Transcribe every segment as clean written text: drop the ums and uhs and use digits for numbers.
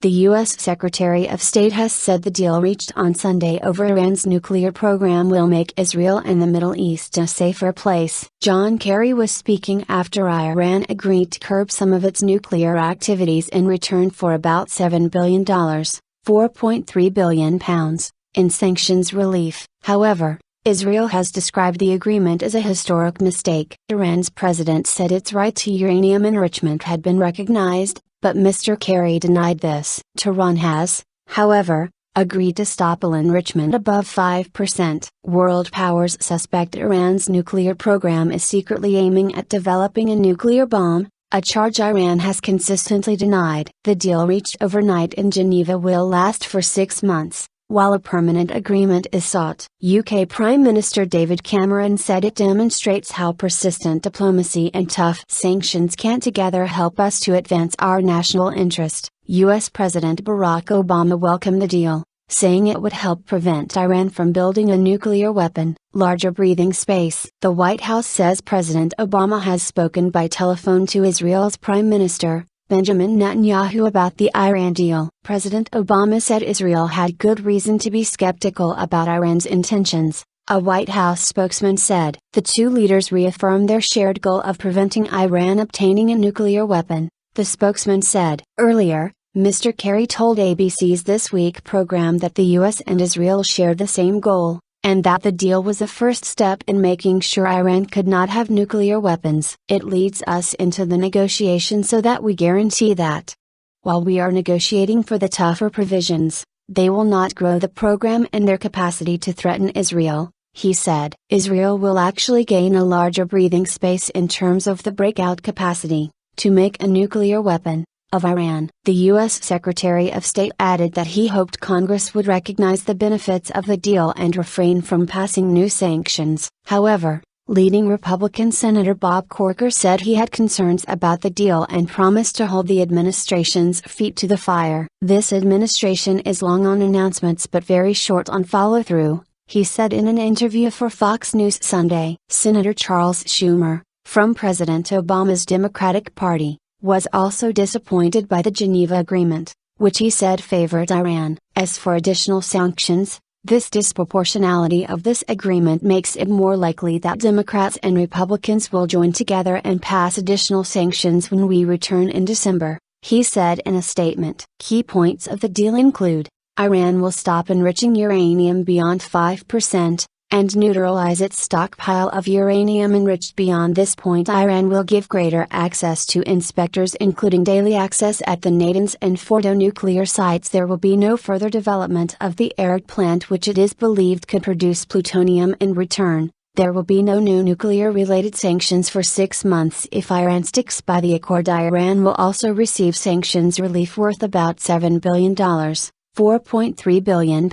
The U.S. Secretary of State has said the deal reached on Sunday over Iran's nuclear program will make Israel and the Middle East a safer place. John Kerry was speaking after Iran agreed to curb some of its nuclear activities in return for about $7 billion, £4.3 billion, in sanctions relief. However, Israel has described the agreement as a historic mistake. Iran's president said its right to uranium enrichment had been recognized, but Mr. Kerry denied this. Tehran has, however, agreed to stop all enrichment above 5%. World powers suspect Iran's nuclear program is secretly aiming at developing a nuclear bomb, a charge Iran has consistently denied. The deal reached overnight in Geneva will last for 6 months, while a permanent agreement is sought. UK Prime Minister David Cameron said it demonstrates how persistent diplomacy and tough sanctions can together help us to advance our national interest. US President Barack Obama welcomed the deal, saying it would help prevent Iran from building a nuclear weapon. Larger breathing space. The White House says President Obama has spoken by telephone to Israel's Prime Minister, Benjamin Netanyahu, about the Iran deal. President Obama said Israel had good reason to be skeptical about Iran's intentions, a White House spokesman said. The two leaders reaffirmed their shared goal of preventing Iran obtaining a nuclear weapon, the spokesman said. Earlier, Mr. Kerry told ABC's This Week program that the US and Israel shared the same goal, and that the deal was a first step in making sure Iran could not have nuclear weapons. It leads us into the negotiation so that we guarantee that, while we are negotiating for the tougher provisions, they will not grow the program and their capacity to threaten Israel, he said. Israel will actually gain a larger breathing space in terms of the breakout capacity to make a nuclear weapon of Iran. The U.S. Secretary of State added that he hoped Congress would recognize the benefits of the deal and refrain from passing new sanctions. However, leading Republican Senator Bob Corker said he had concerns about the deal and promised to hold the administration's feet to the fire. This administration is long on announcements but very short on follow-through, he said in an interview for Fox News Sunday. Senator Charles Schumer, from President Obama's Democratic Party, was also disappointed by the Geneva Agreement, which he said favored Iran. As for additional sanctions, this disproportionality of this agreement makes it more likely that Democrats and Republicans will join together and pass additional sanctions when we return in December, he said in a statement. Key points of the deal include: Iran will stop enriching uranium beyond 5%, and neutralize its stockpile of uranium enriched beyond this point. Iran will give greater access to inspectors, including daily access at the Natanz and Fordo nuclear sites. There will be no further development of the Erg plant, which it is believed could produce plutonium in return. There will be no new nuclear-related sanctions for 6 months if Iran sticks by the accord. Iran will also receive sanctions relief worth about $7 billion, £4.3 billion,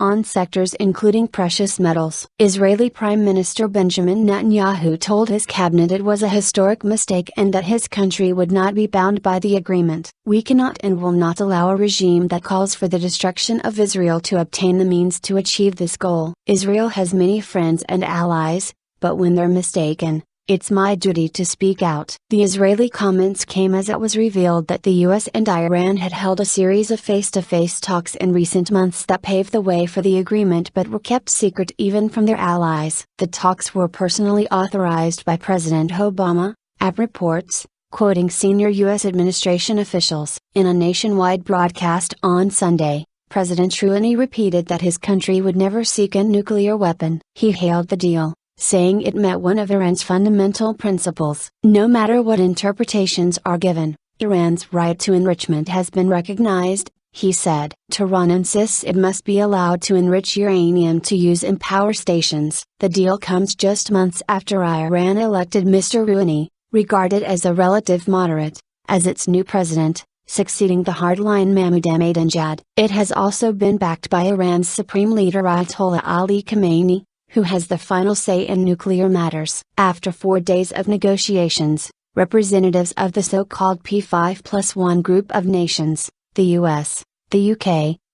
on sectors including precious metals. Israeli Prime Minister Benjamin Netanyahu told his cabinet it was a historic mistake and that his country would not be bound by the agreement. We cannot and will not allow a regime that calls for the destruction of Israel to obtain the means to achieve this goal. Israel has many friends and allies, but when they're mistaken, it's my duty to speak out. The Israeli comments came as it was revealed that the US and Iran had held a series of face-to-face talks in recent months that paved the way for the agreement but were kept secret even from their allies. The talks were personally authorized by President Obama, AP reports, quoting senior US administration officials. In a nationwide broadcast on Sunday, President Rouhani repeated that his country would never seek a nuclear weapon. He hailed the deal, saying it met one of Iran's fundamental principles. No matter what interpretations are given, Iran's right to enrichment has been recognized, he said. Tehran insists it must be allowed to enrich uranium to use in power stations. The deal comes just months after Iran elected Mr. Rouhani, regarded as a relative moderate, as its new president, succeeding the hardline Mahmoud Ahmadinejad. It has also been backed by Iran's supreme leader Ayatollah Ali Khamenei, who has the final say in nuclear matters. After 4 days of negotiations, representatives of the so-called P5+1 group of nations, the US, the UK,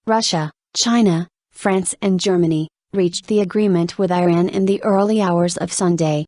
Russia, China, France and Germany, reached the agreement with Iran in the early hours of Sunday.